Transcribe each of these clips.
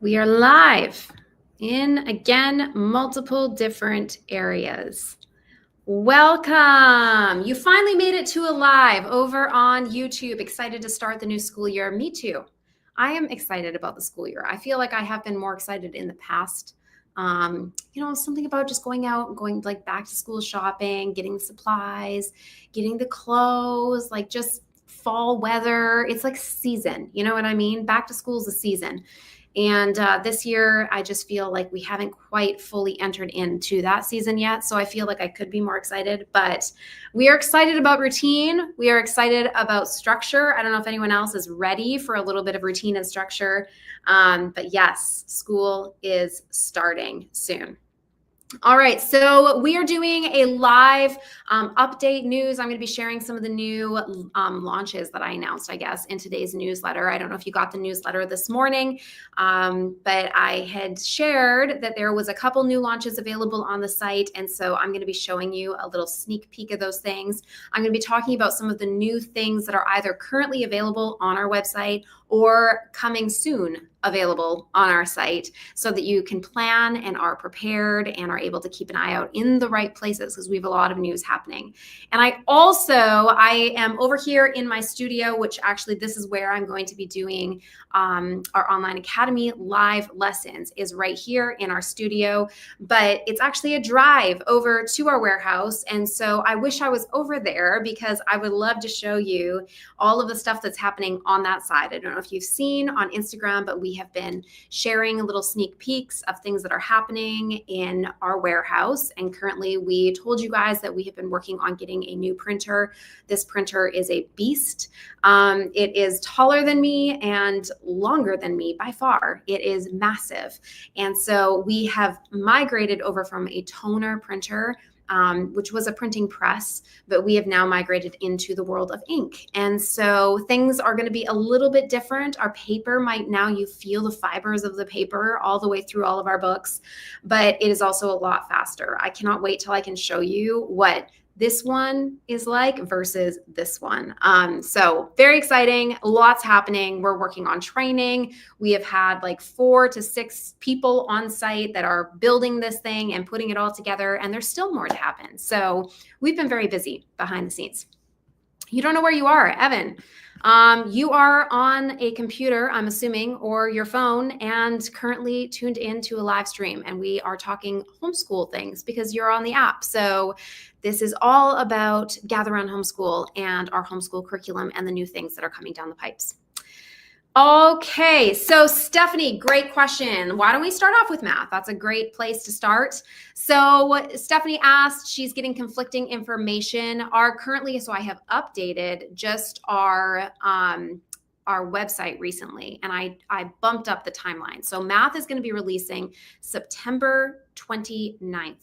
We are live in, again, multiple different areas. Welcome. You finally made it to a live over on YouTube. Excited to start the new school year. Me too. I am excited about the school year. I feel like I have been more excited in the past. Something about just going out and going like back to school shopping, getting the supplies, getting the clothes, like just fall weather. It's like season. You know what I mean? Back to school is a season. And this year, I just feel like we haven't quite fully entered into that season yet. So I feel like I could be more excited, but we are excited about routine. We are excited about structure. I don't know if anyone else is ready for a little bit of routine and structure. But yes, school is starting soon. All right, so we are doing a live update news. I'm going to be sharing some of the new launches that I announced, I guess, in today's newsletter. I don't know if you got the newsletter this morning, but I had shared that there was a couple new launches available on the site, and so I'm going to be showing you a little sneak peek of those things. I'm going to be talking about some of the new things that are either currently available on our website or coming soon available on our site so that you can plan and are prepared and are able to keep an eye out in the right places because we have a lot of news happening. And I am over here in my studio, which actually this is where I'm going to be doing our online academy live lessons is right here in our studio, but it's actually a drive over to our warehouse. And so I wish I was over there because I would love to show you all of the stuff that's happening on that side. I don't know if you've seen on Instagram, but we have been sharing little sneak peeks of things that are happening in our warehouse. And currently we told you guys that we have been working on getting a new printer. This printer is a beast. It is taller than me and longer than me by far. It is massive. And so we have migrated over from a toner printer which was a printing press, but we have now migrated into the world of ink. And so things are going to be a little bit different. Our paper you feel the fibers of the paper all the way through all of our books, but it is also a lot faster. I cannot wait till I can show you what this one is like versus this one. So very exciting, lots happening. We're working on training. We have had like 4 to 6 people on site that are building this thing and putting it all together, and there's still more to happen. So we've been very busy behind the scenes. You don't know where you are, Evan. You are on a computer, I'm assuming, or your phone, and currently tuned into a live stream. And we are talking homeschool things because you're on the app. So this is all about Gather Around Homeschool and our homeschool curriculum and the new things that are coming down the pipes. Okay, so Stephanie, great question. Why don't we start off with math? That's a great place to start. So Stephanie asked, she's getting conflicting information. So I have updated just our website recently, and I bumped up the timeline. So math is going to be releasing September 29th.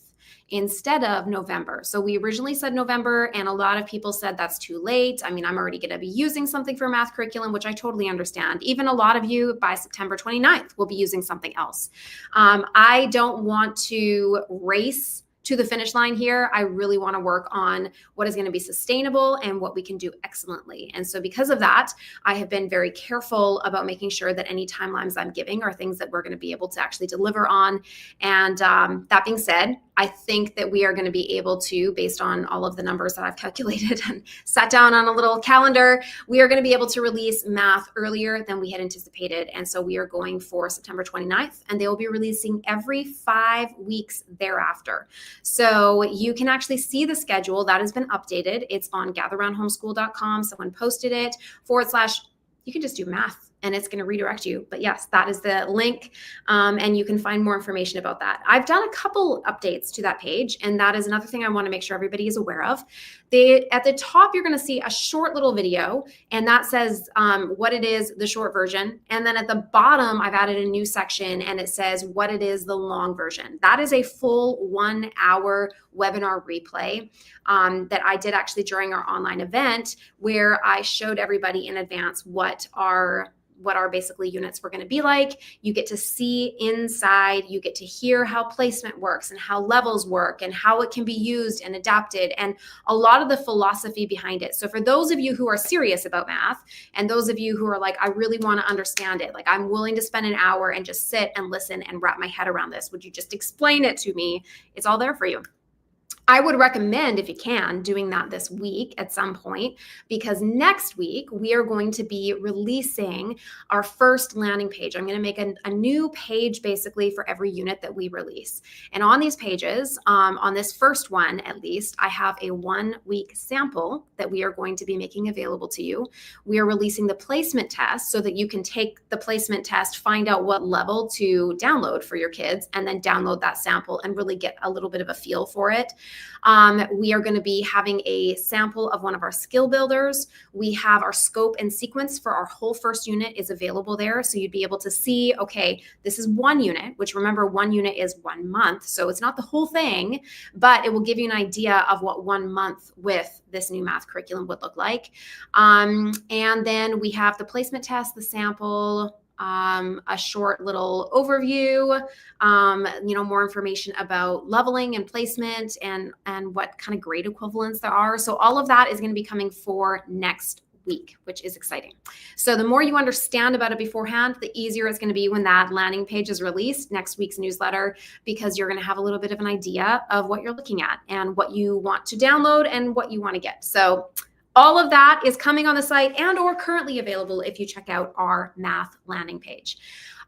Instead of November. So we originally said November, and a lot of people said that's too late. I mean, I'm already going to be using something for math curriculum, which I totally understand. Even a lot of you by September 29th will be using something else. I don't want to race to the finish line here. I really want to work on what is going to be sustainable and what we can do excellently. And so because of that, I have been very careful about making sure that any timelines I'm giving are things that we're going to be able to actually deliver on. And that being said, I think that we are going to be able to, based on all of the numbers that I've calculated and sat down on a little calendar, we are going to be able to release math earlier than we had anticipated. And so we are going for September 29th, and they will be releasing every 5 weeks thereafter. So you can actually see the schedule that has been updated. It's on gatheraroundhomeschool.com. Someone posted it / you can just do math and it's going to redirect you. But yes, that is the link. And you can find more information about that. I've done a couple updates to that page, and that is another thing I want to make sure everybody is aware of. At the top, you're going to see a short little video, and that says what it is, the short version. And then at the bottom, I've added a new section, and it says what it is, the long version. That is a full 1-hour webinar replay that I did actually during our online event, where I showed everybody in advance what our what our basically units were going to be like. You get to see inside, you get to hear how placement works and how levels work and how it can be used and adapted, and a lot of the philosophy behind it. So for those of you who are serious about math, and those of you who are like, I really want to understand it, like I'm willing to spend an hour and just sit and listen and wrap my head around this, would you just explain it to me? It's all there for you. I would recommend, if you can, doing that this week at some point, because next week we are going to be releasing our first landing page. I'm going to make a new page basically for every unit that we release. And on these pages, on this first one at least, I have a 1-week sample that we are going to be making available to you. We are releasing the placement test so that you can take the placement test, find out what level to download for your kids, and then download that sample and really get a little bit of a feel for it. We are going to be having a sample of one of our skill builders. We have our scope and sequence for our whole first unit is available there. So you'd be able to see, okay, this is 1 unit, which remember 1 unit is 1 month. So it's not the whole thing, but it will give you an idea of what 1 month with this new math curriculum would look like. And then we have the placement test, the sample, a short little overview, more information about leveling and placement and what kind of grade equivalents there are. So all of that is going to be coming for next week, which is exciting. So the more you understand about it beforehand, the easier it's going to be when that landing page is released, next week's newsletter, because you're going to have a little bit of an idea of what you're looking at and what you want to download and what you want to get. So all of that is coming on the site and or currently available if you check out our math landing page.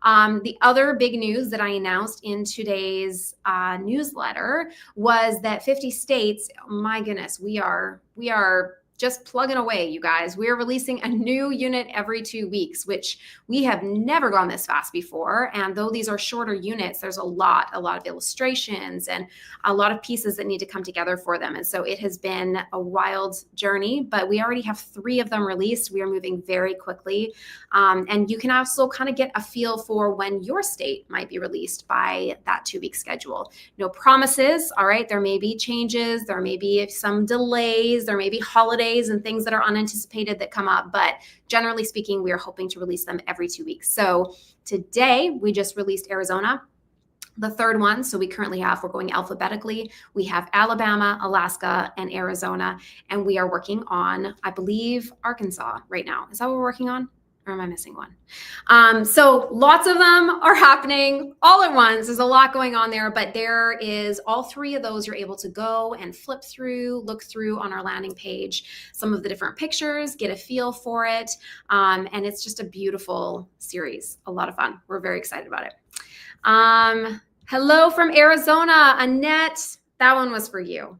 The other big news that I announced in today's newsletter was that 50 states, my goodness, we are just plugging away, you guys. We are releasing a new unit every 2 weeks, which we have never gone this fast before. And though these are shorter units, there's a lot of illustrations and a lot of pieces that need to come together for them. And so it has been a wild journey, but we already have 3 of them released. We are moving very quickly. And you can also kind of get a feel for when your state might be released by that 2-week schedule. No promises, all right? There may be changes, there may be some delays, there may be holidays and things that are unanticipated that come up. But generally speaking, we are hoping to release them every 2 weeks. So today we just released Arizona, the 3rd one. So we currently we're going alphabetically. We have Alabama, Alaska, and Arizona. And we are working on, I believe, Arkansas right now. Is that what we're working on? Or am I missing one? So lots of them are happening all at once. There's a lot going on there, but there is all 3 of those you're able to go and flip through, look through on our landing page, some of the different pictures, get a feel for it. And it's just a beautiful series, a lot of fun. We're very excited about it. Hello from Arizona, Annette. That one was for you.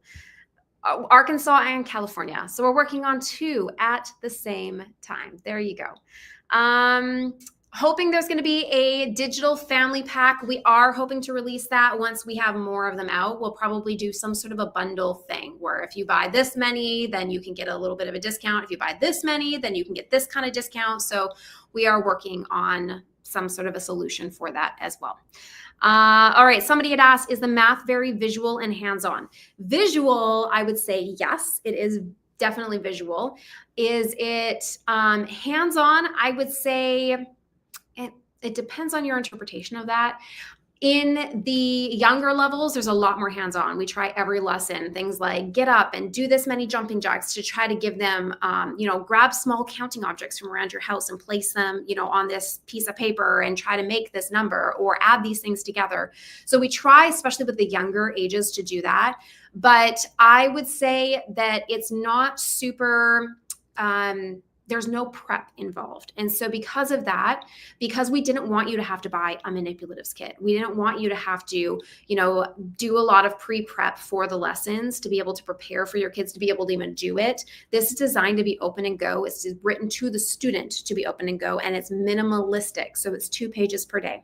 Arkansas and California. So we're working on 2 at the same time. There you go. Hoping there's going to be a digital family pack. We are hoping to release that once we have more of them out. We'll probably do some sort of a bundle thing where if you buy this many, then you can get a little bit of a discount. If you buy this many, then you can get this kind of discount. So we are working on some sort of a solution for that as well. All right, somebody had asked, is the math very visual and hands-on? Visual, I would say yes, it is definitely visual. Is it hands-on? I would say it depends on your interpretation of that. In the younger levels, there's a lot more hands-on. We try every lesson, things like get up and do this many jumping jacks to try to give them, grab small counting objects from around your house and place them, on this piece of paper and try to make this number or add these things together. So we try, especially with the younger ages, to do that. But I would say that it's not super, there's no prep involved. And so because of that, because we didn't want you to have to buy a manipulatives kit, we didn't want you to have to, do a lot of pre-prep for the lessons to be able to prepare for your kids to be able to even do it. This is designed to be open and go. It's written to the student to be open and go, and it's minimalistic. So it's 2 pages per day.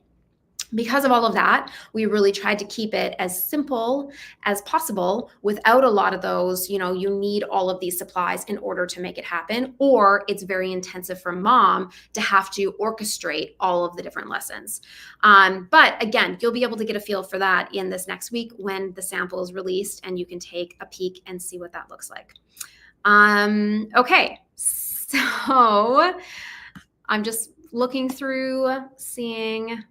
Because of all of that, we really tried to keep it as simple as possible without a lot of those, you need all of these supplies in order to make it happen, or it's very intensive for mom to have to orchestrate all of the different lessons. But again, you'll be able to get a feel for that in this next week when the sample is released and you can take a peek and see what that looks like. Okay, so I'm just looking through, seeing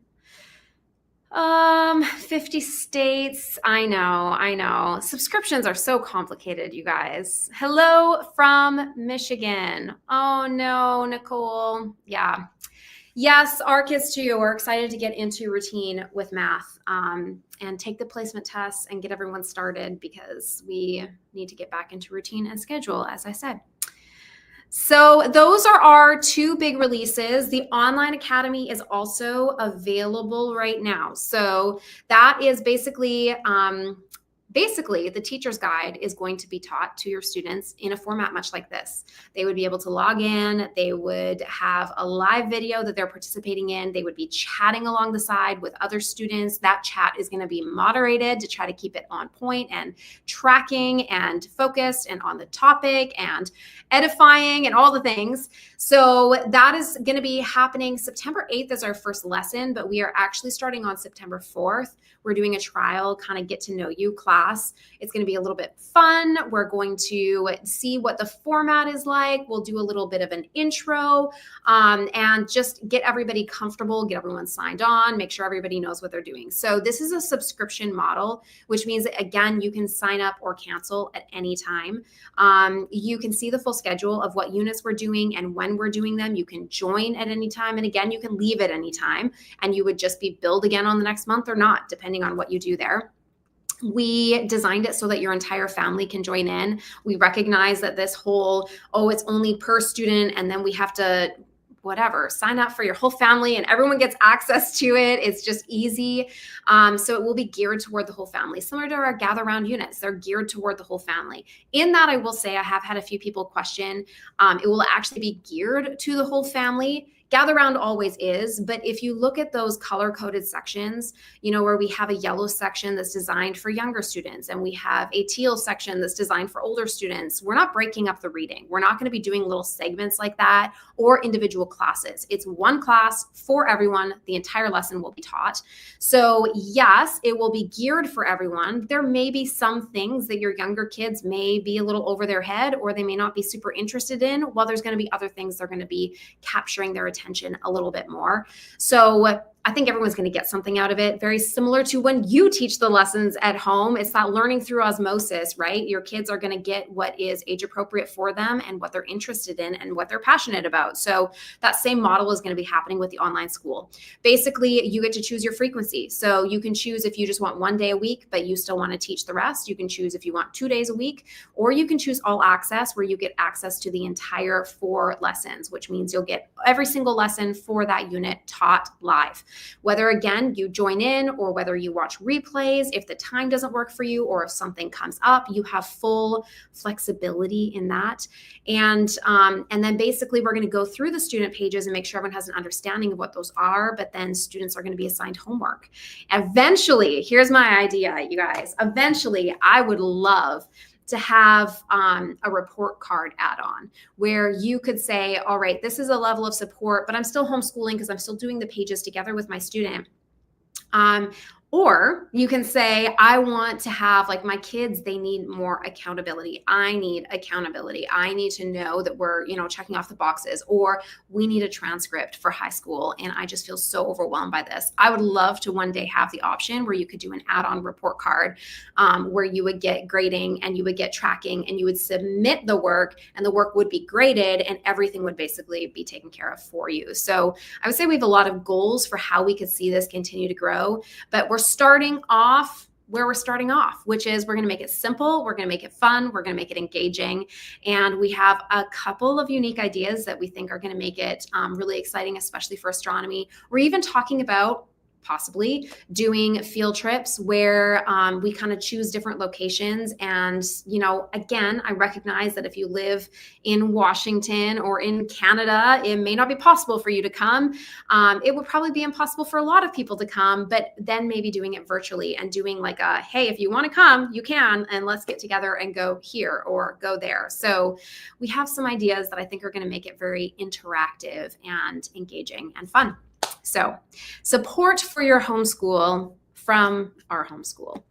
50 states. I know. Subscriptions are so complicated, you guys. Hello from Michigan. Oh no, Nicole. Yeah. Yes, our kids too. We're excited to get into routine with math and take the placement tests and get everyone started because we need to get back into routine and schedule, as I said. So those are our two big releases. The online academy is also available right now. So that is basically the teacher's guide is going to be taught to your students in a format much like this. They would be able to log in. They would have a live video that they're participating in. They would be chatting along the side with other students. That chat is going to be moderated to try to keep it on point and tracking and focused and on the topic and edifying and all the things. So that is going to be happening. September 8th is our first lesson, but we are actually starting on September 4th. We're doing a trial, kind of get to know you class. It's going to be a little bit fun. We're going to see what the format is like. We'll do a little bit of an intro and just get everybody comfortable, get everyone signed on, make sure everybody knows what they're doing. So this is a subscription model, which means that, again, you can sign up or cancel at any time. You can see the full schedule of what units we're doing and when we're doing them. You can join at any time. And again, you can leave at any time. And you would just be billed again on the next month or not, depending on what you do there. We designed it so that your entire family can join in. We recognize that this whole, it's only per student, and then we have to sign up for your whole family and everyone gets access to it. It's just easy. So it will be geared toward the whole family, similar to our gather round units. They're geared toward the whole family. In that, I will say I have had a few people question, it will actually be geared to the whole family. Gather round always is, but if you look at those color-coded sections, where we have a yellow section that's designed for younger students and we have a teal section that's designed for older students, we're not breaking up the reading. We're not going to be doing little segments like that or individual classes. It's one class for everyone. The entire lesson will be taught. So yes, it will be geared for everyone. There may be some things that your younger kids may be a little over their head or they may not be super interested in, while there's going to be other things they're going to be capturing their attention a little bit more. So I think everyone's going to get something out of it. Very similar to when you teach the lessons at home. It's that learning through osmosis, right? Your kids are going to get what is age appropriate for them and what they're interested in and what they're passionate about. So that same model is going to be happening with the online school. Basically, you get to choose your frequency. So you can choose if you just want 1 day a week, but you still want to teach the rest. You can choose if you want 2 days a week, or you can choose all access, where you get access to the entire 4 lessons, which means you'll get every single lesson for that unit taught live. Whether, again, you join in or whether you watch replays, if the time doesn't work for you or if something comes up, you have full flexibility in that. And then basically we're going to go through the student pages and make sure everyone has an understanding of what those are, but then students are going to be assigned homework. Eventually, here's my idea, you guys. Eventually, I would love to have a report card add-on where you could say, all right, this is a level of support, but I'm still homeschooling because I'm still doing the pages together with my student. Or you can say, I want to have, like, my kids, they need more accountability. I need accountability. I need to know that we're, checking off the boxes, or we need a transcript for high school. And I just feel so overwhelmed by this. I would love to one day have the option where you could do an add-on report card where you would get grading and you would get tracking and you would submit the work and the work would be graded and everything would basically be taken care of for you. So I would say we have a lot of goals for how we could see this continue to grow, but we're starting off where we're starting off, which is we're going to make it simple. We're going to make it fun. We're going to make it engaging. And we have a couple of unique ideas that we think are going to make it really exciting, especially for astronomy. We're even talking about possibly doing field trips where we kind of choose different locations. And, again, I recognize that if you live in Washington or in Canada, it may not be possible for you to come. It would probably be impossible for a lot of people to come, but then maybe doing it virtually and doing like a, hey, if you want to come, you can, and let's get together and go here or go there. So we have some ideas that I think are going to make it very interactive and engaging and fun. So support for your homeschool from our homeschool.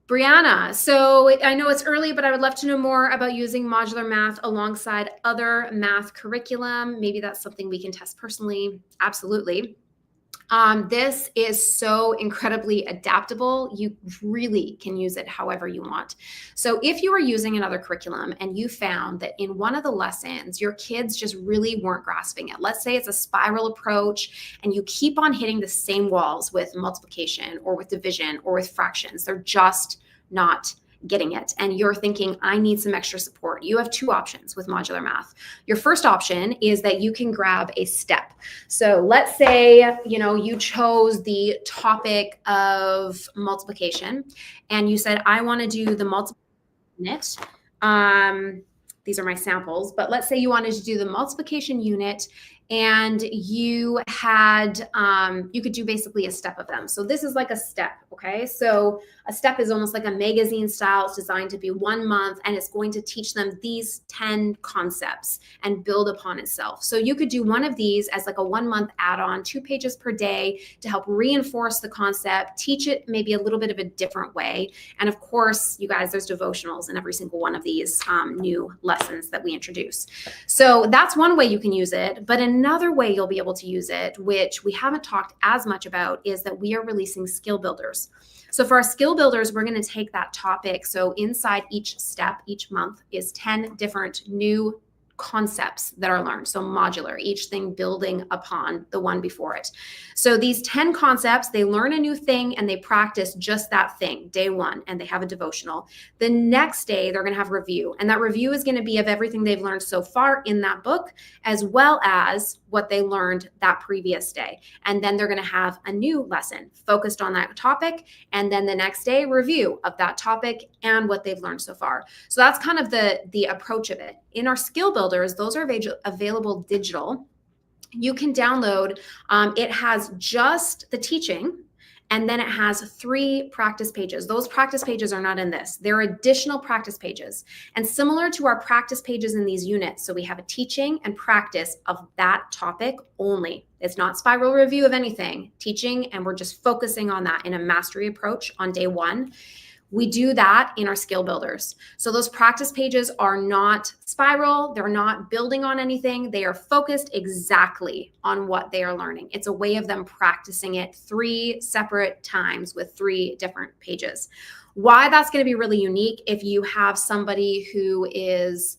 Brianna, so I know it's early, but I would love to know more about using modular math alongside other math curriculum. Maybe that's something we can test personally. Absolutely. This is so incredibly adaptable. You really can use it however you want. So if you were using another curriculum and you found that in one of the lessons, your kids just really weren't grasping it. Let's say it's a spiral approach and you keep on hitting the same walls with multiplication or with division or with fractions. They're just not getting it. And you're thinking, I need some extra support. You have two options with modular math. Your first option is that you can grab a step. So let's say, you chose the topic of multiplication and you said, I want to do the multiplication unit. These are my samples, but let's say you wanted to do the multiplication unit and you had, you could do basically a step of them. So this is like a step, okay? So a step is almost like a magazine style. It's designed to be 1 month and it's going to teach them these 10 concepts and build upon itself. So you could do one of these as like a 1 month add-on, 2 pages per day to help reinforce the concept, teach it maybe a little bit of a different way. And of course, you guys, there's devotionals in every single one of these new lessons that we introduce. So that's one way you can use it. But another way you'll be able to use it, which we haven't talked as much about, is that we are releasing skill builders. So for our skill builders, we're going to take that topic. So inside each step, each month is 10 different new concepts that are learned. So modular, each thing building upon the one before it. So these 10 concepts, they learn a new thing and they practice just that thing day one, and they have a devotional. The next day, they're going to have review. And that review is going to be of everything they've learned so far in that book, as well as what they learned that previous day. And then they're going to have a new lesson focused on that topic. And then the next day, review of that topic and what they've learned so far. So that's kind of the approach of it. In our skill builders, those are available digital. You can download, it has just the teaching, and then it has 3 practice pages. Those practice pages are not in this. They're additional practice pages. And similar to our practice pages in these units, so we have a teaching and practice of that topic only. It's not spiral review of anything, teaching, and we're just focusing on that in a mastery approach on day 1. We do that in our skill builders. So those practice pages are not spiral. They're not building on anything. They are focused exactly on what they are learning. It's a way of them practicing it 3 separate times with 3 different pages. Why that's going to be really unique if you have somebody who is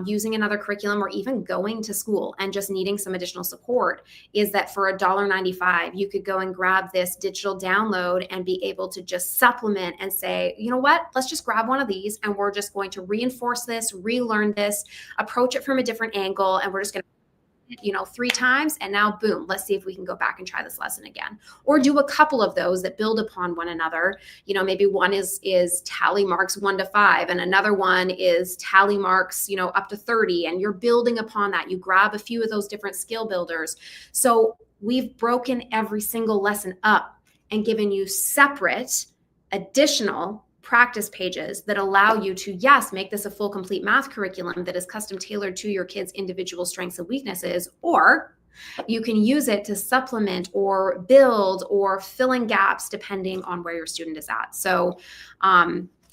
using another curriculum or even going to school and just needing some additional support, is that for $1.95, you could go and grab this digital download and be able to just supplement and say, you know what, let's just grab one of these and we're just going to reinforce this, relearn this, approach it from a different angle, and we're just going to 3 times, and now boom, let's see if we can go back and try this lesson again. Or do a couple of those that build upon one another. Maybe one is tally marks 1 to 5 and another one is tally marks up to 30, and you're building upon that. You grab a few of those different skill builders. So we've broken every single lesson up and given you separate additional practice pages that allow you to, yes, make this a full, complete math curriculum that is custom tailored to your kids' individual strengths and weaknesses, or you can use it to supplement or build or fill in gaps depending on where your student is at. So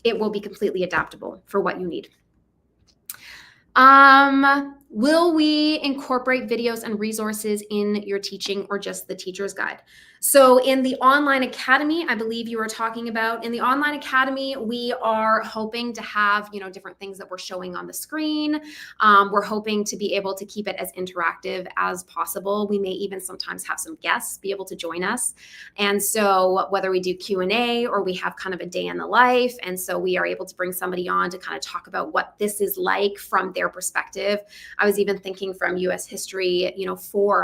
it will be completely adaptable for what you need. Will we incorporate videos and resources in your teaching or just the teacher's guide? So in the online academy, I believe you were talking about, in the online academy, we are hoping to have, different things that we're showing on the screen. We're hoping to be able to keep it as interactive as possible. We may even sometimes have some guests be able to join us. And so whether we do Q&A or we have kind of a day in the life, and so we are able to bring somebody on to kind of talk about what this is like from their perspective. I was even thinking from U.S. history,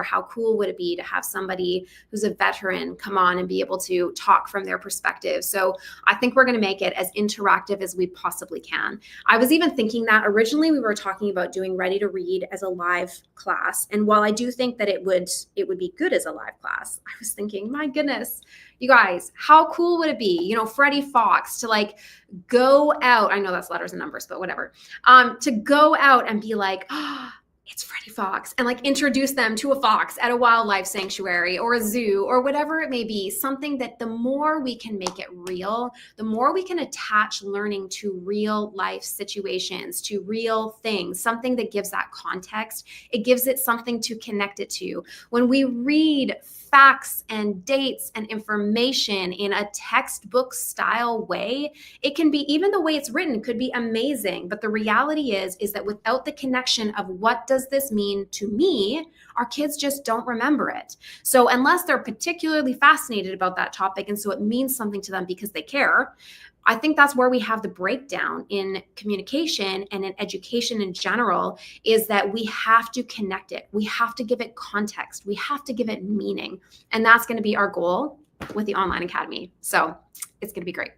how cool would it be to have somebody who's a veteran come on and be able to talk from their perspective. So I think we're going to make it as interactive as we possibly can. I was even thinking that originally we were talking about doing Ready to Read as a live class. And while I do think that it would be good as a live class, I was thinking, my goodness, you guys, how cool would it be, Freddie Fox to go out, I know that's letters and numbers, but whatever, to go out and be like, it's Freddie Fox, and like introduce them to a fox at a wildlife sanctuary or a zoo or whatever it may be. Something that the more we can make it real, the more we can attach learning to real life situations, to real things, something that gives that context. It gives it something to connect it to. When we read facts and dates and information in a textbook style way, it can be, even the way it's written could be amazing. But the reality is that without the connection of what does this mean to me, our kids just don't remember it. So unless they're particularly fascinated about that topic, and so it means something to them because they care, I think that's where we have the breakdown in communication and in education in general, is that we have to connect it. We have to give it context. We have to give it meaning. And that's going to be our goal with the Online Academy. So it's going to be great.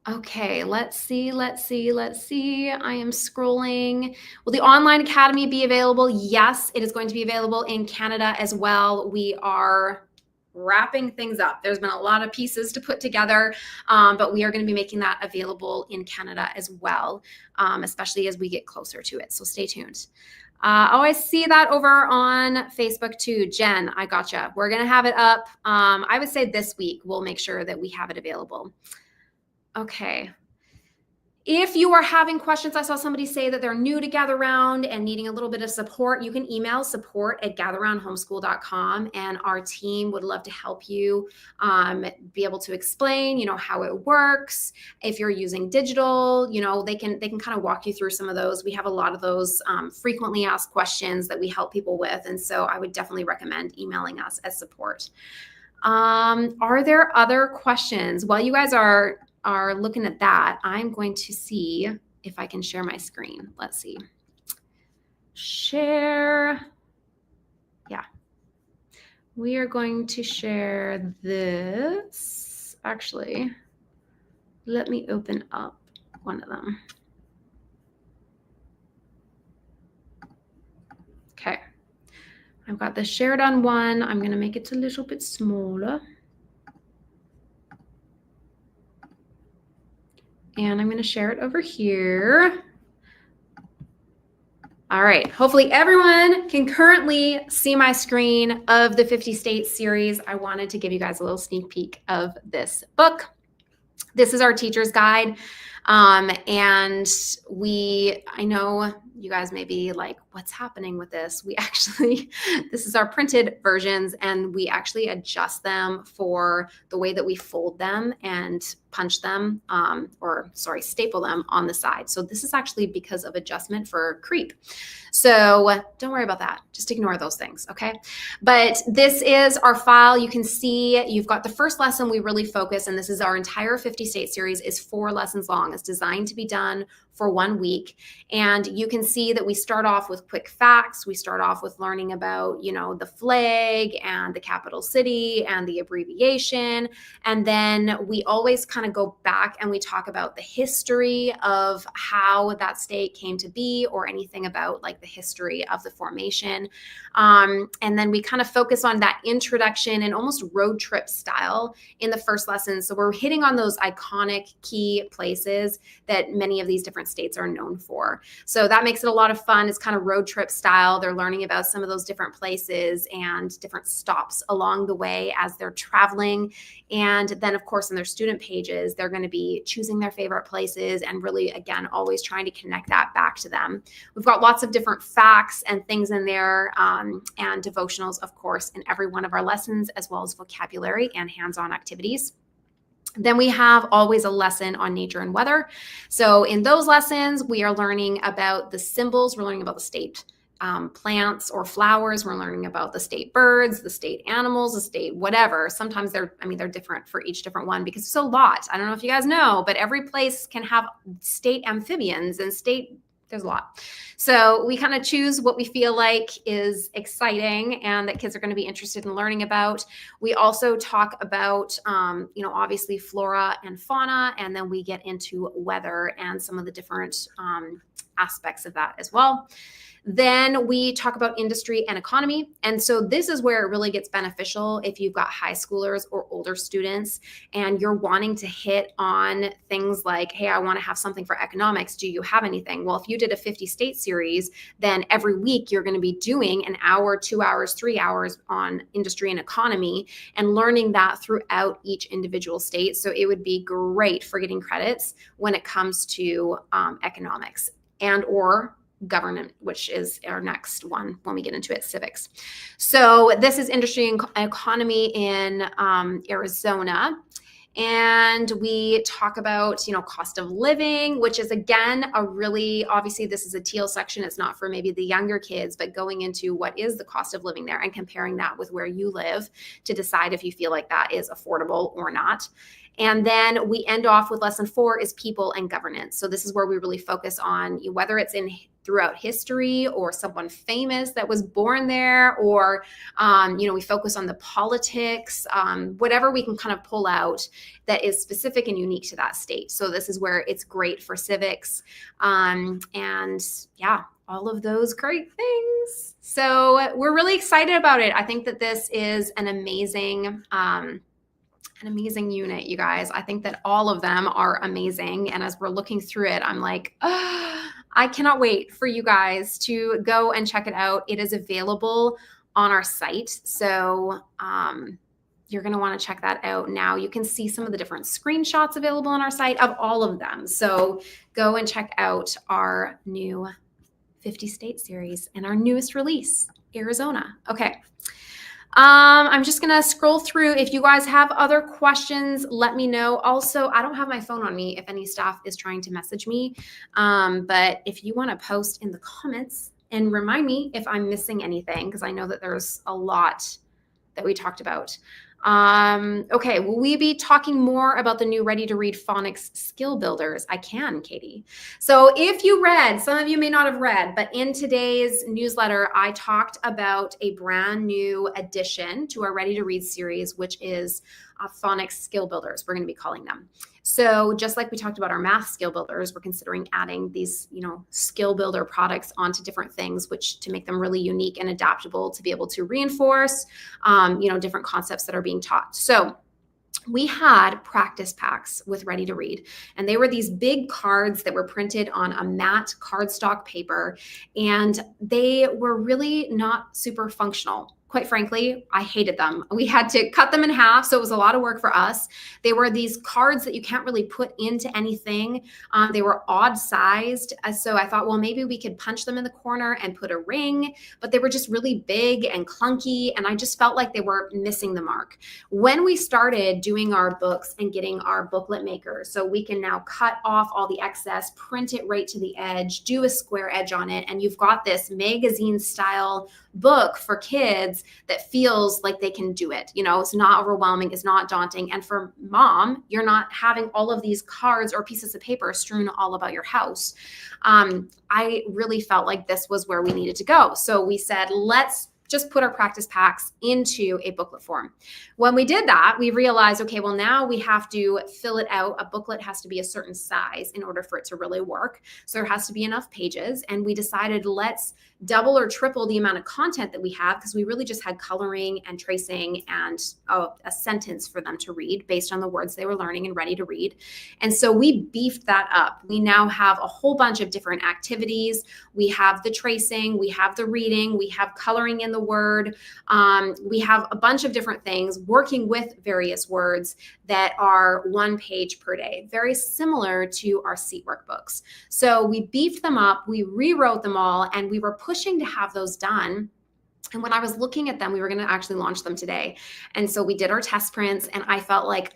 Okay, let's see. I am scrolling. Will the Online Academy be available? Yes, it is going to be available in Canada as well. We are wrapping things up. There's been a lot of pieces to put together, but we are going to be making that available in Canada as well, especially as we get closer to it. So stay tuned. I see that over on Facebook too. Jen, I gotcha. We're going to have it up. I would say this week we'll make sure that we have it available. Okay. If you are having questions, I saw somebody say that they're new to Gather Round and needing a little bit of support, you can email support@gatherroundhomeschool.com, and our team would love to help you be able to explain, how it works. If you're using digital, they can kind of walk you through some of those. We have a lot of those frequently asked questions that we help people with, and so I would definitely recommend emailing us as support. Are there other questions? While you guys are looking at that, I'm going to see if I can share my screen. Let's see. Share. Yeah. We are going to share this. Actually, let me open up one of them. Okay. I've got the shared on one. I'm going to make it a little bit smaller. And I'm going to share it over here. All right. Hopefully everyone can currently see my screen of the 50 States series. I wanted to give you guys a little sneak peek of this book. This is our teacher's guide. And I know you guys may be like, what's happening with this? This is our printed versions, and we actually adjust them for the way that we fold them and punch them, staple them on the side. So this is actually because of adjustment for creep. So don't worry about that. Just ignore those things, okay? But this is our file. You can see you've got the first lesson. We really focus, and this is our entire 50 State series is 4 lessons long. It's designed to be done for 1 week. And you can see that we start off with quick facts. We start off with learning about, the flag and the capital city and the abbreviation. And then we always kind of go back and we talk about the history of how that state came to be, or anything about like the history of the formation. And then we kind of focus on that introduction and almost road trip style in the first lesson. So we're hitting on those iconic key places that many of these different states are known for. So that makes it a lot of fun. It's kind of road trip style. They're learning about some of those different places and different stops along the way as they're traveling. And then, of course, in their student pages, they're going to be choosing their favorite places and really, again, always trying to connect that back to them. We've got lots of different facts and things in there, and devotionals, of course, in every one of our lessons, as well as vocabulary and hands-on activities. Then we have always a lesson on nature and weather. So in those lessons, we are learning about the symbols. We're learning about the state plants or flowers. We're learning about the state birds, the state animals, the state whatever. Sometimes they're different for each different one because it's a lot. I don't know if you guys know, but every place can have state amphibians and there's a lot. So we kind of choose what we feel like is exciting and that kids are going to be interested in learning about. We also talk about, obviously flora and fauna, and then we get into weather and some of the different aspects of that as well. Then we talk about industry and economy. And so this is where it really gets beneficial if you've got high schoolers or older students and you're wanting to hit on things like, hey, I want to have something for economics. Do you have anything? Well, if you did a 50 state series, then every week you're going to be doing an hour, 2 hours, 3 hours on industry and economy and learning that throughout each individual state. So it would be great for getting credits when it comes to economics and or government, which is our next one when we get into it, civics. So this is industry and economy in Arizona. And we talk about, cost of living, which is, again, a really, obviously this is a teal section. It's not for maybe the younger kids, but going into what is the cost of living there and comparing that with where you live to decide if you feel like that is affordable or not. And then we end off with lesson 4 is people and governance. So this is where we really focus on whether it's in throughout history or someone famous that was born there, or, we focus on the politics, whatever we can kind of pull out that is specific and unique to that state. So this is where it's great for civics. And yeah, all of those great things. So we're really excited about it. I think that this is an amazing unit, you guys. I think that all of them are amazing. And as we're looking through it, I'm like, I cannot wait for you guys to go and check it out. It is available on our site. So you're going to want to check that out now. You can see some of the different screenshots available on our site of all of them. So go and check out our new 50 state series and our newest release, Arizona. Okay. I'm just going to scroll through. If you guys have other questions, let me know. Also, I don't have my phone on me if any staff is trying to message me. But if you want to post in the comments and remind me if I'm missing anything, because I know that there's a lot that we talked about. Okay, will we be talking more about the new Ready to Read Phonics Skill Builders? I can, Katie. So if you read, some of you may not have read, but in today's newsletter, I talked about a brand new addition to our Ready to Read series, which is Phonics Skill Builders, we're going to be calling them. So just like we talked about our math skill builders, we're considering adding these, skill builder products onto different things, which to make them really unique and adaptable to be able to reinforce, different concepts that are being taught. So we had practice packs with Ready to Read, and they were these big cards that were printed on a matte cardstock paper, and they were really not super functional. Quite frankly, I hated them. We had to cut them in half, so it was a lot of work for us. They were these cards that you can't really put into anything. They were odd sized. So I thought, well, maybe we could punch them in the corner and put a ring, but they were just really big and clunky, and I just felt like they were missing the mark. When we started doing our books and getting our booklet makers, so we can now cut off all the excess, print it right to the edge, do a square edge on it, and you've got this magazine style book for kids that feels like they can do it. It's not overwhelming, it's not daunting. And for mom, you're not having all of these cards or pieces of paper strewn all about your house. I really felt like this was where we needed to go. So we said, let's just put our practice packs into a booklet form. When we did that, we realized, okay, well, now we have to fill it out. A booklet has to be a certain size in order for it to really work. So there has to be enough pages. And we decided, let's double or triple the amount of content that we have, because we really just had coloring and tracing and a sentence for them to read based on the words they were learning and Ready to Read. And so we beefed that up. We now have a whole bunch of different activities. We have the tracing, we have the reading, we have coloring in the word. We have a bunch of different things working with various words that are 1 page per day, very similar to our seat workbooks. So we beefed them up, we rewrote them all, and we were pushing to have those done. And when I was looking at them, we were going to actually launch them today. And so we did our test prints, and I felt like,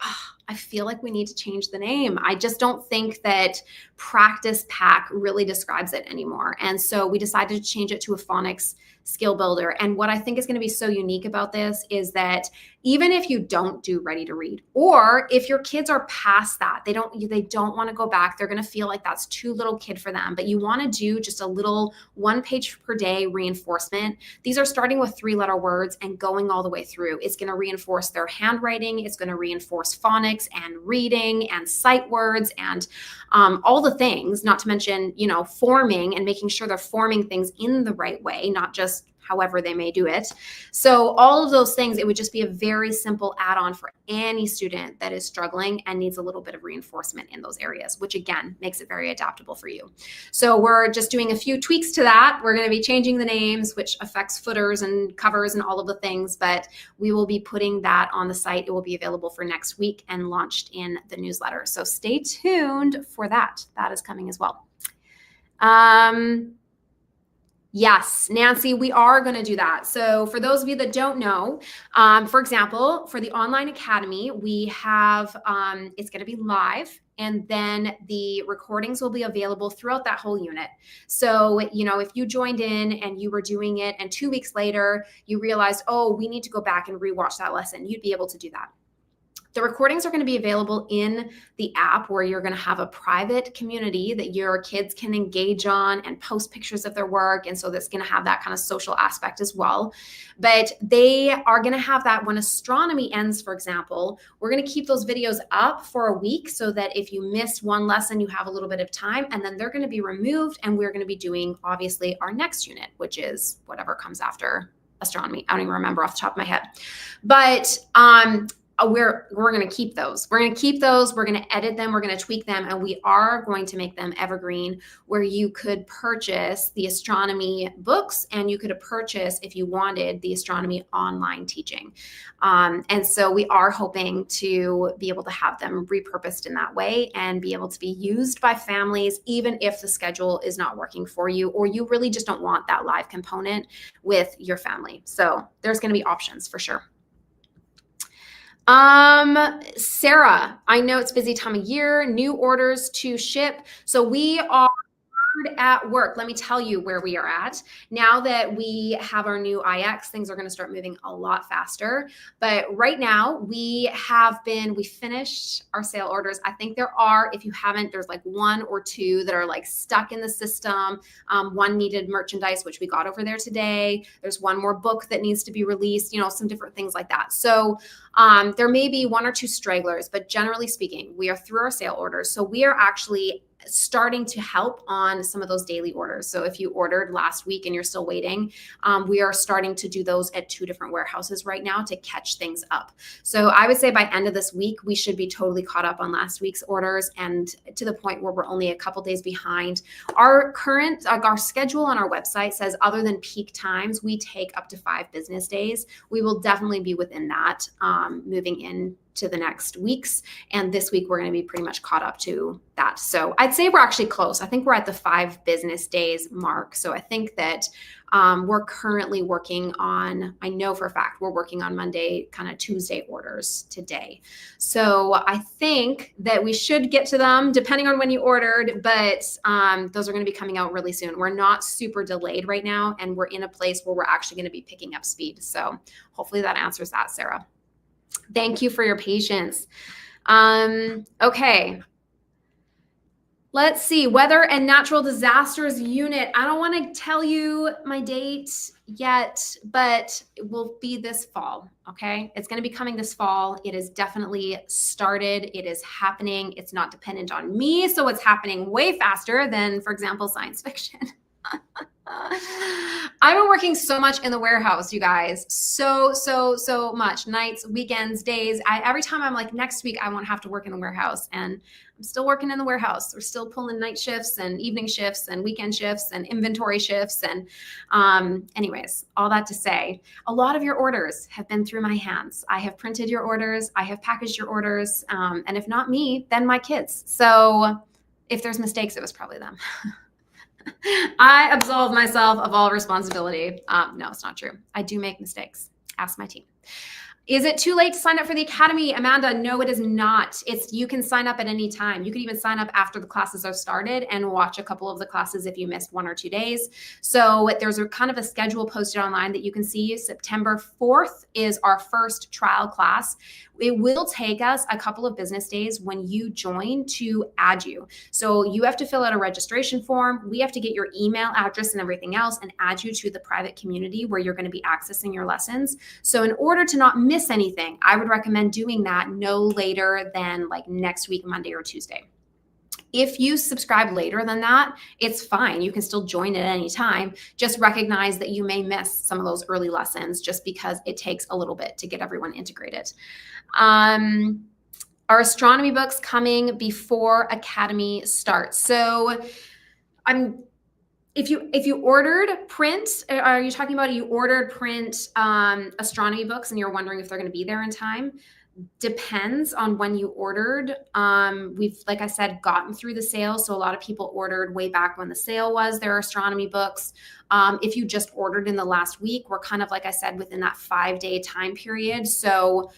I feel like we need to change the name. I just don't think that Practice Pack really describes it anymore. And so we decided to change it to a Phonics Skill Builder. And what I think is going to be so unique about this is that even if you don't do Ready to Read, or if your kids are past that, they don't want to go back, they're going to feel like that's too little kid for them, but you want to do just a little 1 page per day reinforcement. These are starting with 3-letter words and going all the way through. It's going to reinforce their handwriting. It's going to reinforce phonics. phonics and reading and sight words and all the things, not to mention, forming and making sure they're forming things in the right way, not just however they may do it. So all of those things, it would just be a very simple add-on for any student that is struggling and needs a little bit of reinforcement in those areas, which again, makes it very adaptable for you. So we're just doing a few tweaks to that. We're going to be changing the names, which affects footers and covers and all of the things, but we will be putting that on the site. It will be available for next week and launched in the newsletter. So stay tuned for that. That is coming as well. Yes, Nancy, we are going to do that. So for those of you that don't know, for example, for the online academy, we have, it's going to be live, and then the recordings will be available throughout that whole unit. So, if you joined in and you were doing it and 2 weeks later, you realized, oh, we need to go back and rewatch that lesson, you'd be able to do that. The recordings are going to be available in the app, where you're going to have a private community that your kids can engage on and post pictures of their work. And so that's going to have that kind of social aspect as well. But they are going to have that when astronomy ends, for example, we're going to keep those videos up for a week so that if you miss one lesson, you have a little bit of time, and then they're going to be removed. And we're going to be doing, obviously, our next unit, which is whatever comes after astronomy. I don't even remember off the top of my head. But we're going to keep those. We're going to keep those. We're going to edit them. We're going to tweak them. And we are going to make them evergreen, where you could purchase the astronomy books and you could purchase, if you wanted, the astronomy online teaching. And so we are hoping to be able to have them repurposed in that way and be able to be used by families, even if the schedule is not working for you, or you really just don't want that live component with your family. So there's going to be options for sure. Sarah, I know it's busy time of year, new orders to ship. So we are at work. Let me tell you where we are at. Now that we have our new IX, things are going to start moving a lot faster. But right now we finished our sale orders. I think there are, if you haven't, there's like 1 or 2 that are like stuck in the system. One needed merchandise, which we got over there today. There's one more book that needs to be released, some different things like that. So there may be 1 or 2 stragglers, but generally speaking, we are through our sale orders. So we are actually starting to help on some of those daily orders. So if you ordered last week and you're still waiting, we are starting to do those at 2 different warehouses right now to catch things up. So I would say by end of this week, we should be totally caught up on last week's orders, and to the point where we're only a couple days behind. Our schedule on our website says, other than peak times, we take up to 5 business days. We will definitely be within that moving in to the next weeks. And this week, we're going to be pretty much caught up to that. So I'd say we're actually close. I think we're at the 5 business days mark. So I think that we're currently working on, I know for a fact, we're working on Monday, kind of Tuesday orders today. So I think that we should get to them depending on when you ordered, but those are going to be coming out really soon. We're not super delayed right now, and we're in a place where we're actually going to be picking up speed. So hopefully that answers that, Sarah. Thank you for your patience. Okay. Let's see. Weather and natural disasters unit. I don't want to tell you my date yet, but it will be this fall. Okay. It's going to be coming this fall. It is definitely started. It is happening. It's not dependent on me. So it's happening way faster than, for example, science fiction. I've been working so much in the warehouse, you guys, so much, nights, weekends, days. Every time I'm like, next week, I won't have to work in the warehouse, and I'm still working in the warehouse. We're still pulling night shifts and evening shifts and weekend shifts and inventory shifts. And anyways, all that to say, a lot of your orders have been through my hands. I have printed your orders. I have packaged your orders. And if not me, then my kids. So if there's mistakes, it was probably them. I absolve myself of all responsibility. No, it's not true. I do make mistakes. Ask my team. Is it too late to sign up for the Academy, Amanda? No, it is not. You can sign up at any time. You can even sign up after the classes are started and watch a couple of the classes if you missed 1 or 2 days. So there's a kind of a schedule posted online that you can see. September 4th is our first trial class. It will take us a couple of business days when you join to add you. So you have to fill out a registration form. We have to get your email address and everything else and add you to the private community where you're going to be accessing your lessons. So in order to not miss anything, I would recommend doing that no later than like next week, Monday or Tuesday. If you subscribe later than that, it's fine. You can still join at any time. Just recognize that you may miss some of those early lessons just because it takes a little bit to get everyone integrated. Are astronomy books coming before Academy starts? So if you ordered print, are you talking about you ordered print astronomy books and you're wondering if they're going to be there in time? Depends on when you ordered. We've, like I said, gotten through the sale. So a lot of people ordered way back when the sale was their astronomy books. If you just ordered in the last week, we're kind of, like I said, within that 5-day time period. So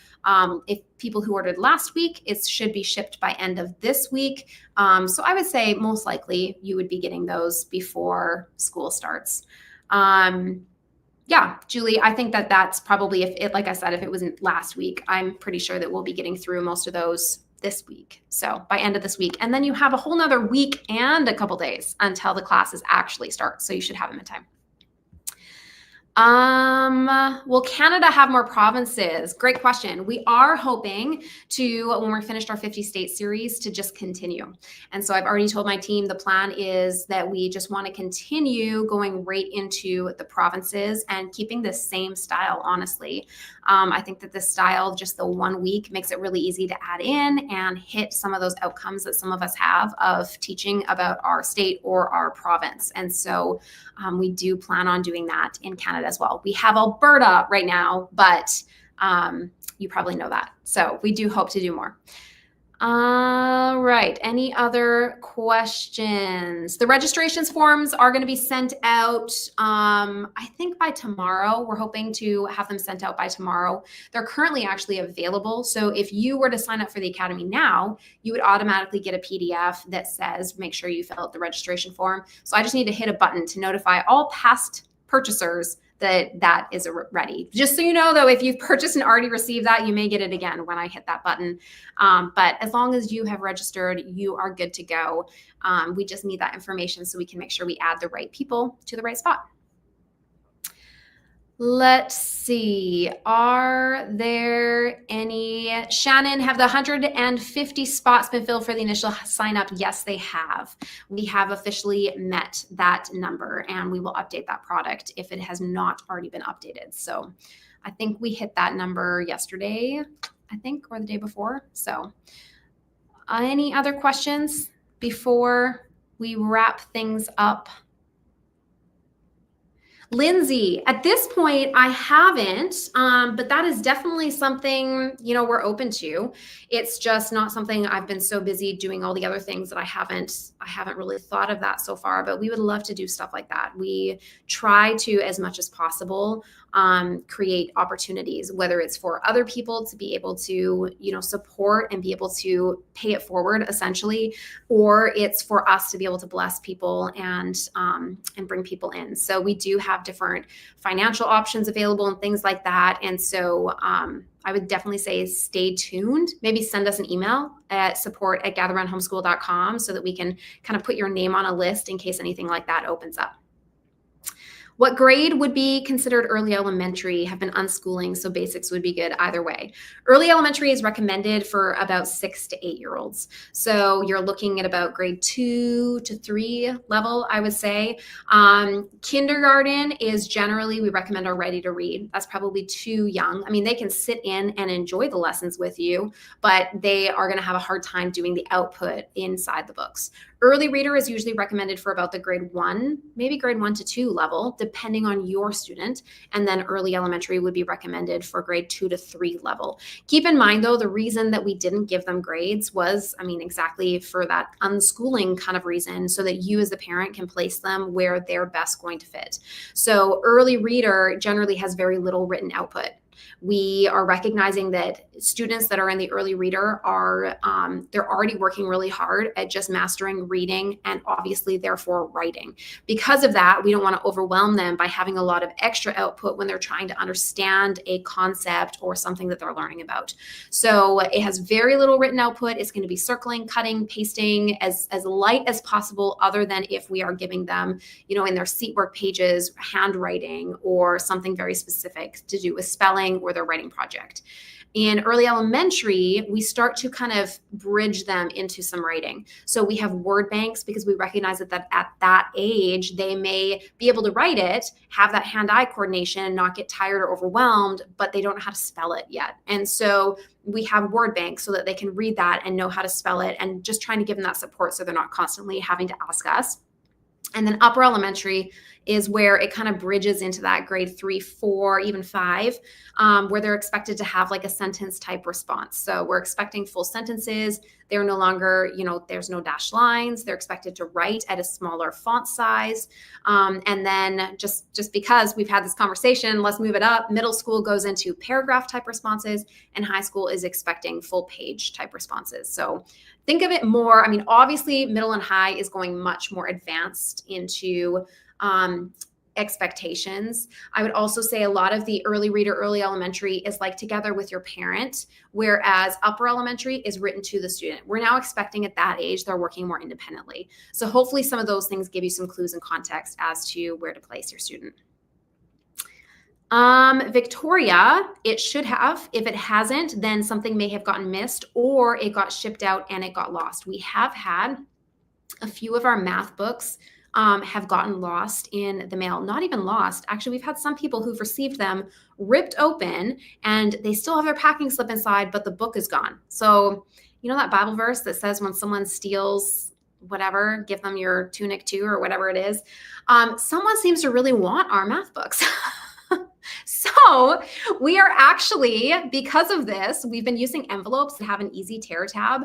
if people who ordered last week, it should be shipped by end of this week. So I would say most likely you would be getting those before school starts. Yeah, Julie, I think that that's probably, if it, like I said, if it wasn't last week, I'm pretty sure that we'll be getting through most of those this week. So by end of this week, and then you have a whole nother week and a couple days until the classes actually start. So you should have them in time. Will Canada have more provinces? Great question. We are hoping to, when we're finished our 50 state series, to just continue. And so I've already told my team the plan is that we just want to continue going right into the provinces and keeping the same style, honestly. I think that this style, just the 1 week, makes it really easy to add in and hit some of those outcomes that some of us have of teaching about our state or our province. And so we do plan on doing that in Canada as well. We have Alberta right now, but you probably know that. So we do hope to do more. All right. Any other questions? The registrations forms are going to be sent out, I think by tomorrow. We're hoping to have them sent out by tomorrow. They're currently actually available. So if you were to sign up for the Academy now, you would automatically get a PDF that says, make sure you fill out the registration form. So I just need to hit a button to notify all past purchasers that is ready. Just so you know, though, if you've purchased and already received that, you may get it again when I hit that button. But as long as you have registered, you are good to go. We just need that information so we can make sure we add the right people to the right spot. Let's see. Are there any, Shannon, have the 150 spots been filled for the initial sign up? Yes, they have. We have officially met that number and we will update that product if it has not already been updated. So I think we hit that number yesterday, I think, or the day before. So any other questions before we wrap things up? Lindsay, at this point, I haven't, but that is definitely something, we're open to. It's just not something I've been so busy doing all the other things that I haven't really thought of that so far, but we would love to do stuff like that. We try to, as much as possible, create opportunities, whether it's for other people to be able to, support and be able to pay it forward, essentially, or it's for us to be able to bless people and bring people in. So we do have different financial options available and things like that. And so I would definitely say stay tuned. Maybe send us an email at support@gatheroundhomeschool.com so that we can kind of put your name on a list in case anything like that opens up. What grade would be considered early elementary? Have been unschooling, so basics would be good either way. Early elementary is recommended for about 6 to 8 year olds. So you're looking at about grade 2 to 3 level, I would say. Kindergarten is generally, we recommend are ready to read. That's probably too young. I mean, they can sit in and enjoy the lessons with you, but they are going to have a hard time doing the output inside the books. Early reader is usually recommended for about the grade 1, maybe grade 1 to 2 level, depending on your student. And then early elementary would be recommended for grade 2 to 3 level. Keep in mind, though, the reason that we didn't give them grades was, exactly for that unschooling kind of reason, so that you as the parent can place them where they're best going to fit. So early reader generally has very little written output. We are recognizing that students that are in the early reader are, they're already working really hard at just mastering reading and obviously therefore writing. Because of that, we don't want to overwhelm them by having a lot of extra output when they're trying to understand a concept or something that they're learning about. So it has very little written output. It's going to be circling, cutting, pasting as light as possible, other than if we are giving them, in their seat work pages, handwriting or something very specific to do with spelling spelling or their writing project. In early elementary, we start to kind of bridge them into some writing. So we have word banks because we recognize that at that age, they may be able to write it, have that hand-eye coordination, not get tired or overwhelmed, but they don't know how to spell it yet. And so we have word banks so that they can read that and know how to spell it, and just trying to give them that support so they're not constantly having to ask us. And then upper elementary is where it kind of bridges into that grade 3, 4, even 5, where they're expected to have like a sentence type response. So we're expecting full sentences. They're no longer, there's no dashed lines. They're expected to write at a smaller font size. And then just because we've had this conversation, let's move it up. Middle school goes into paragraph type responses, and high school is expecting full page type responses. So think of it more, obviously middle and high is going much more advanced into expectations. I would also say a lot of the early reader, early elementary is like together with your parent, whereas upper elementary is written to the student. We're now expecting at that age, they're working more independently. So hopefully some of those things give you some clues and context as to where to place your student. Victoria, it should have. If it hasn't, then something may have gotten missed, or it got shipped out and it got lost. We have had a few of our math books have gotten lost in the mail. Not even lost. Actually, we've had some people who've received them ripped open and they still have their packing slip inside, but the book is gone. So, that Bible verse that says when someone steals whatever, give them your tunic too, or whatever it is. Someone seems to really want our math books. So we are actually, because of this, we've been using envelopes that have an easy tear tab.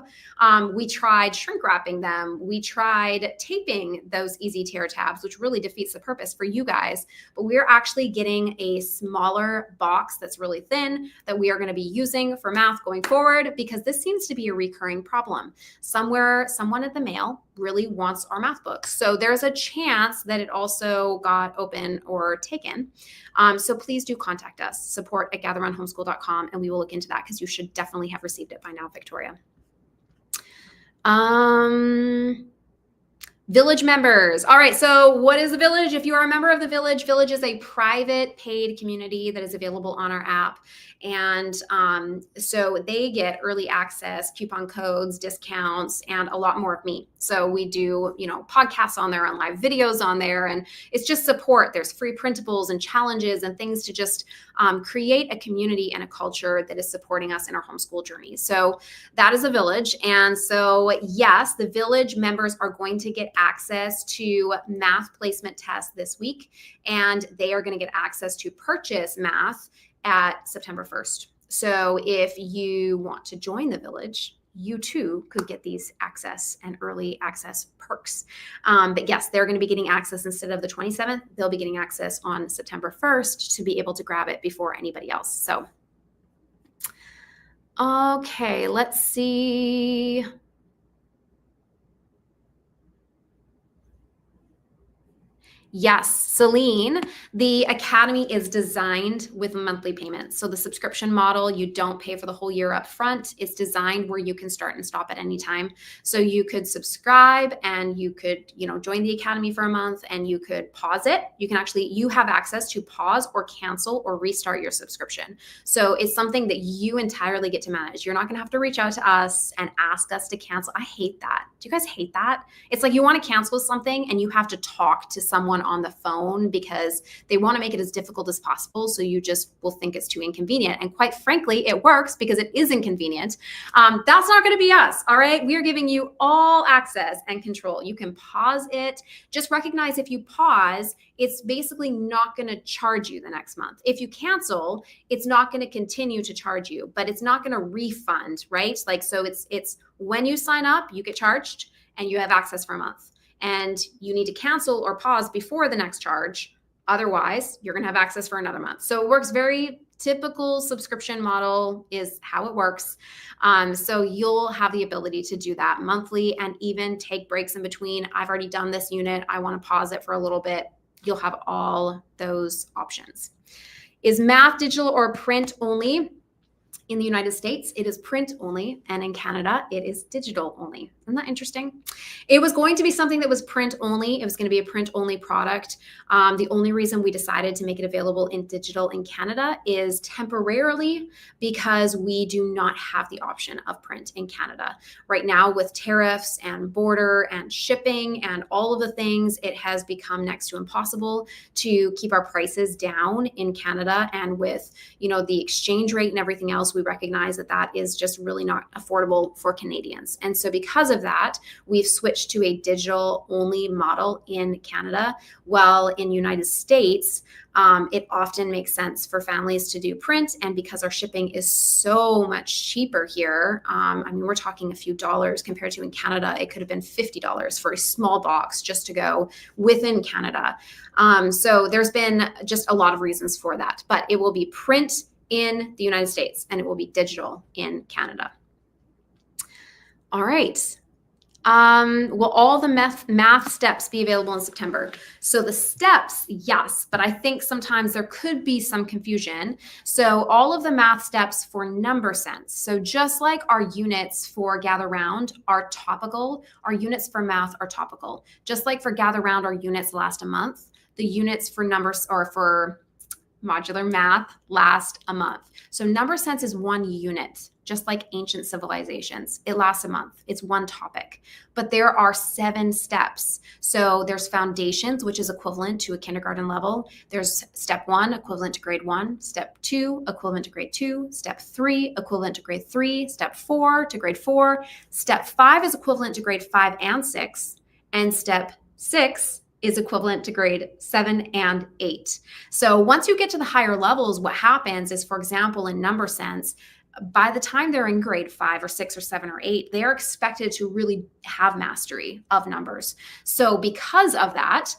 We tried shrink wrapping them. We tried taping those easy tear tabs, which really defeats the purpose for you guys. But we're actually getting a smaller box that's really thin that we are going to be using for math going forward, because this seems to be a recurring problem. Somewhere, someone at the mail really wants our math books. So there's a chance that it also got open or taken. So please do contact us, support@gatheraroundhomeschool.com, and we will look into that, because you should definitely have received it by now, Victoria. Village members. All right. So what is the Village? If you are a member of the Village, Village is a private paid community that is available on our app. And so they get early access, coupon codes, discounts, and a lot more of me. So we do, podcasts on there and live videos on there, and it's just support. There's free printables and challenges and things to just create a community and a culture that is supporting us in our homeschool journey. So that is a Village. And so yes, the Village members are going to get access to math placement tests this week, and they are going to get access to purchase math at September 1st. So if you want to join the Village, you too could get these access and early access perks. But yes, they're going to be getting access instead of the 27th. They'll be getting access on September 1st to be able to grab it before anybody else. So, okay, let's see. Yes, Celine, the Academy is designed with monthly payments. So the subscription model, you don't pay for the whole year up front. It's designed where you can start and stop at any time. So you could subscribe and you could, join the Academy for a month, and you could pause it. You have access to pause or cancel or restart your subscription. So it's something that you entirely get to manage. You're not going to have to reach out to us and ask us to cancel. I hate that. Do you guys hate that? It's like you want to cancel something and you have to talk to someone on the phone because they want to make it as difficult as possible. So you just will think it's too inconvenient. And quite frankly, it works because it is inconvenient. That's not going to be us. All right. We are giving you all access and control. You can pause it. Just recognize if you pause, it's basically not going to charge you the next month. If you cancel, it's not going to continue to charge you, but it's not going to refund, right? So it's when you sign up, you get charged and you have access for a month. And you need to cancel or pause before the next charge. Otherwise, you're going to have access for another month. So it works very typical subscription model is how it works. So you'll have the ability to do that monthly and even take breaks in between. I've already done this unit. I want to pause it for a little bit. You'll have all those options. Is math digital or print only? In the United States, it is print only, and in Canada, it is digital only. Isn't that interesting? It was going to be something that was print only. It was going to be a print only product. The only reason we decided to make it available in digital in Canada is temporarily because we do not have the option of print in Canada. Right now, with tariffs and border and shipping and all of the things, it has become next to impossible to keep our prices down in Canada. And with, the exchange rate and everything else, we recognize that that is just really not affordable for Canadians. And so because of that, we've switched to a digital only model in Canada, while in United States, it often makes sense for families to do print. And because our shipping is so much cheaper here, we're talking a few dollars compared to in Canada, it could have been $50 for a small box just to go within Canada. So there's been just a lot of reasons for that, but it will be print in the United States and it will be digital in Canada. All right. Will all the math steps be available in September? So the steps, yes, but I think sometimes there could be some confusion. So all of the math steps for number sense. So just like our units for Gather Round are topical, our units for math are topical. Just like for Gather Round, our units last a month, the units for numbers or for modular math last a month. So number sense is one unit, just like ancient civilizations. It lasts a month. It's one topic, but there are 7 steps. So there's foundations, which is equivalent to a kindergarten level. There's step 1, equivalent to grade 1, step 2, equivalent to grade 2, step 3, equivalent to grade 3, step 4 to grade 4, step 5 is equivalent to grade 5 and 6, and step 6 is equivalent to grade 7 and 8. So once you get to the higher levels, what happens is, for example, in number sense, by the time they're in grade 5 or 6 or 7 or 8, they are expected to really have mastery of numbers. So because of that,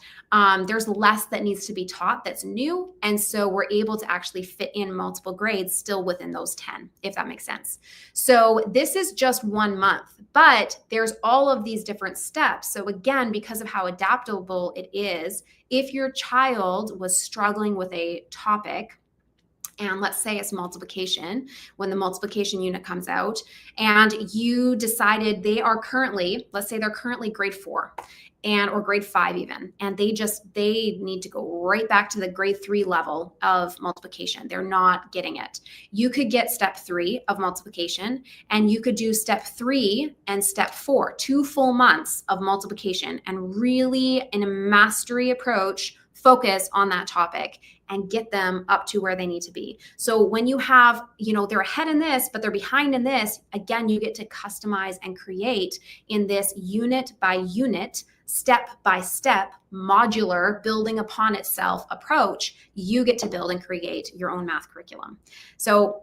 there's less that needs to be taught that's new. And so we're able to actually fit in multiple grades still within those 10, if that makes sense. So this is just 1 month, but there's all of these different steps. So again, because of how adaptable it is, if your child was struggling with a topic, and let's say it's multiplication, when the multiplication unit comes out and you decided let's say they're currently grade 4 or grade 5 even, and they need to go right back to the grade 3 level of multiplication. They're not getting it. You could get step 3 of multiplication, and you could do step 3 and step 4, 2 full months of multiplication, and really in a mastery approach, focus on that topic and get them up to where they need to be. So when you have, they're ahead in this, but they're behind in this, again, you get to customize and create in this unit by unit, step by step, modular, building upon itself approach. You get to build and create your own math curriculum. So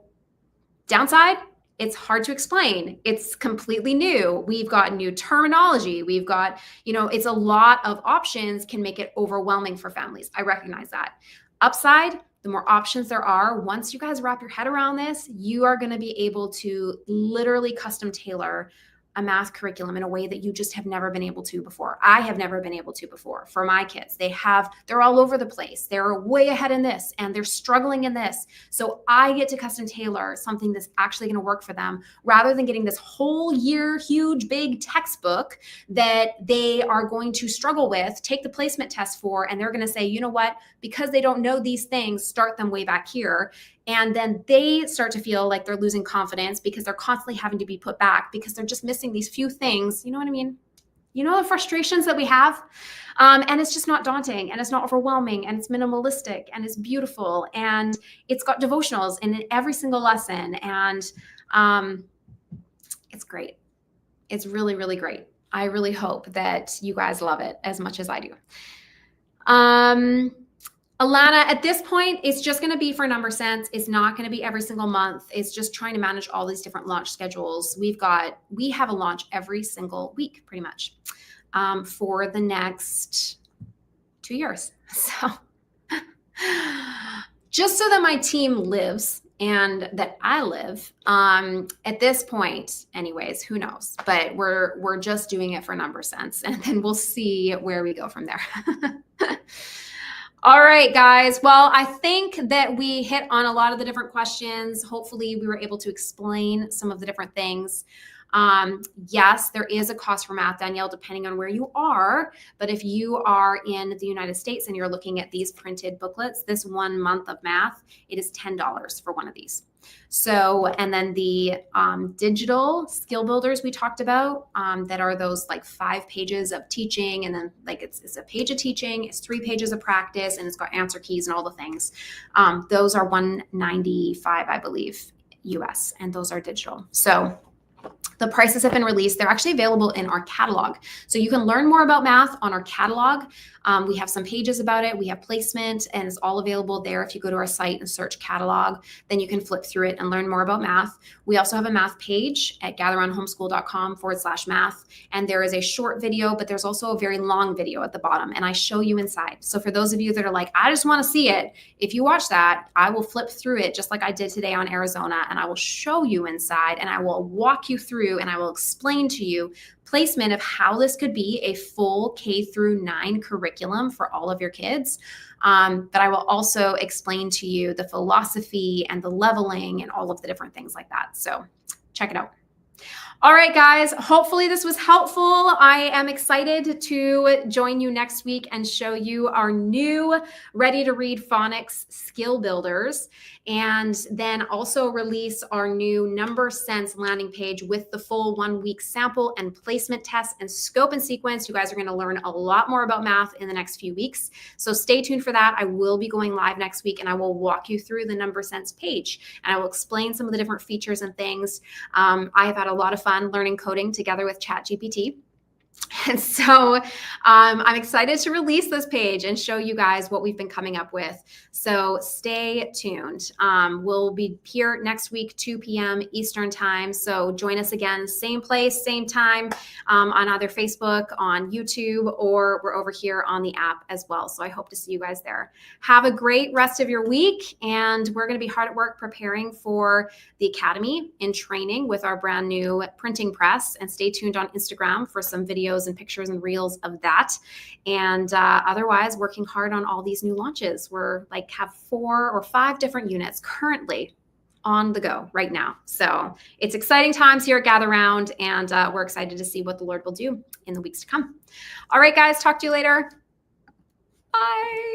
downside, it's hard to explain. It's completely new. We've got new terminology. We've got, it's a lot of options can make it overwhelming for families. I recognize that. Upside, the more options there are, once you guys wrap your head around this, you are going to be able to literally custom tailor a math curriculum in a way that you just have never been able to before. I have never been able to before for my kids. They're all over the place. They're way ahead in this and they're struggling in this. So I get to custom tailor something that's actually going to work for them rather than getting this whole year, huge, big textbook that they are going to struggle with, take the placement test for, and they're going to say, you know what, because they don't know these things, start them way back here. And then they start to feel like they're losing confidence because they're constantly having to be put back because they're just missing these few things. You know what I mean? You know the frustrations that we have? And it's just not daunting and it's not overwhelming and it's minimalistic and it's beautiful and it's got devotionals in every single lesson. And it's great. It's really, really great. I really hope that you guys love it as much as I do. Alana, at this point, it's just going to be for number sense. It's not going to be every single month. It's just trying to manage all these different launch schedules. We have a launch every single week, pretty much, for the next 2 years. So just so that my team lives and that I live, at this point, anyways, who knows? But we're just doing it for number sense, and then we'll see where we go from there. All right, guys. Well, I think that we hit on a lot of the different questions. Hopefully we were able to explain some of the different things. Yes, there is a cost for math, Danielle, depending on where you are. But if you are in the United States and you're looking at these printed booklets, this 1 month of math, it is $10 for one of these. So, and then the digital skill builders we talked about, that are those like 5 pages of teaching, and then like it's a page of teaching, it's 3 pages of practice, and it's got answer keys and all the things. Those are $195, I believe, US, and those are digital. So the prices have been released. They're actually available in our catalog. So you can learn more about math on our catalog. We have some pages about it. We have placement, and it's all available there. If you go to our site and search catalog, then you can flip through it and learn more about math. We also have a math page at gatheroundhomeschool.com/math. And there is a short video, but there's also a very long video at the bottom, and I show you inside. So for those of you that are like, I just want to see it, if you watch that, I will flip through it just like I did today on Arizona, and I will show you inside, and I will walk you through, and I will explain to you placement of how this could be a full K-9 curriculum for all of your kids. But I will also explain to you the philosophy and the leveling and all of the different things like that. So check it out. All right, guys, hopefully this was helpful. I am excited to join you next week and show you our new Ready to Read Phonics Skill Builders, and then also release our new Number Sense landing page with the full 1-week sample and placement test and scope and sequence. You guys are going to learn a lot more about math in the next few weeks. So stay tuned for that. I will be going live next week, and I will walk you through the Number Sense page, and I will explain some of the different features and things. I have had a lot of fun learning coding together with ChatGPT. And so I'm excited to release this page and show you guys what we've been coming up with. So stay tuned. We'll be here next week, 2 p.m. Eastern time. So join us again, same place, same time, on either Facebook, on YouTube, or we're over here on the app as well. So I hope to see you guys there. Have a great rest of your week. And we're going to be hard at work preparing for the Academy in training with our brand new printing press. And stay tuned on Instagram for some videos and pictures and reels of that. And otherwise, working hard on all these new launches. We're like have 4 or 5 different units currently on the go right now. So it's exciting times here at Gather Round, and we're excited to see what the Lord will do in the weeks to come. All right, guys, talk to you later. Bye.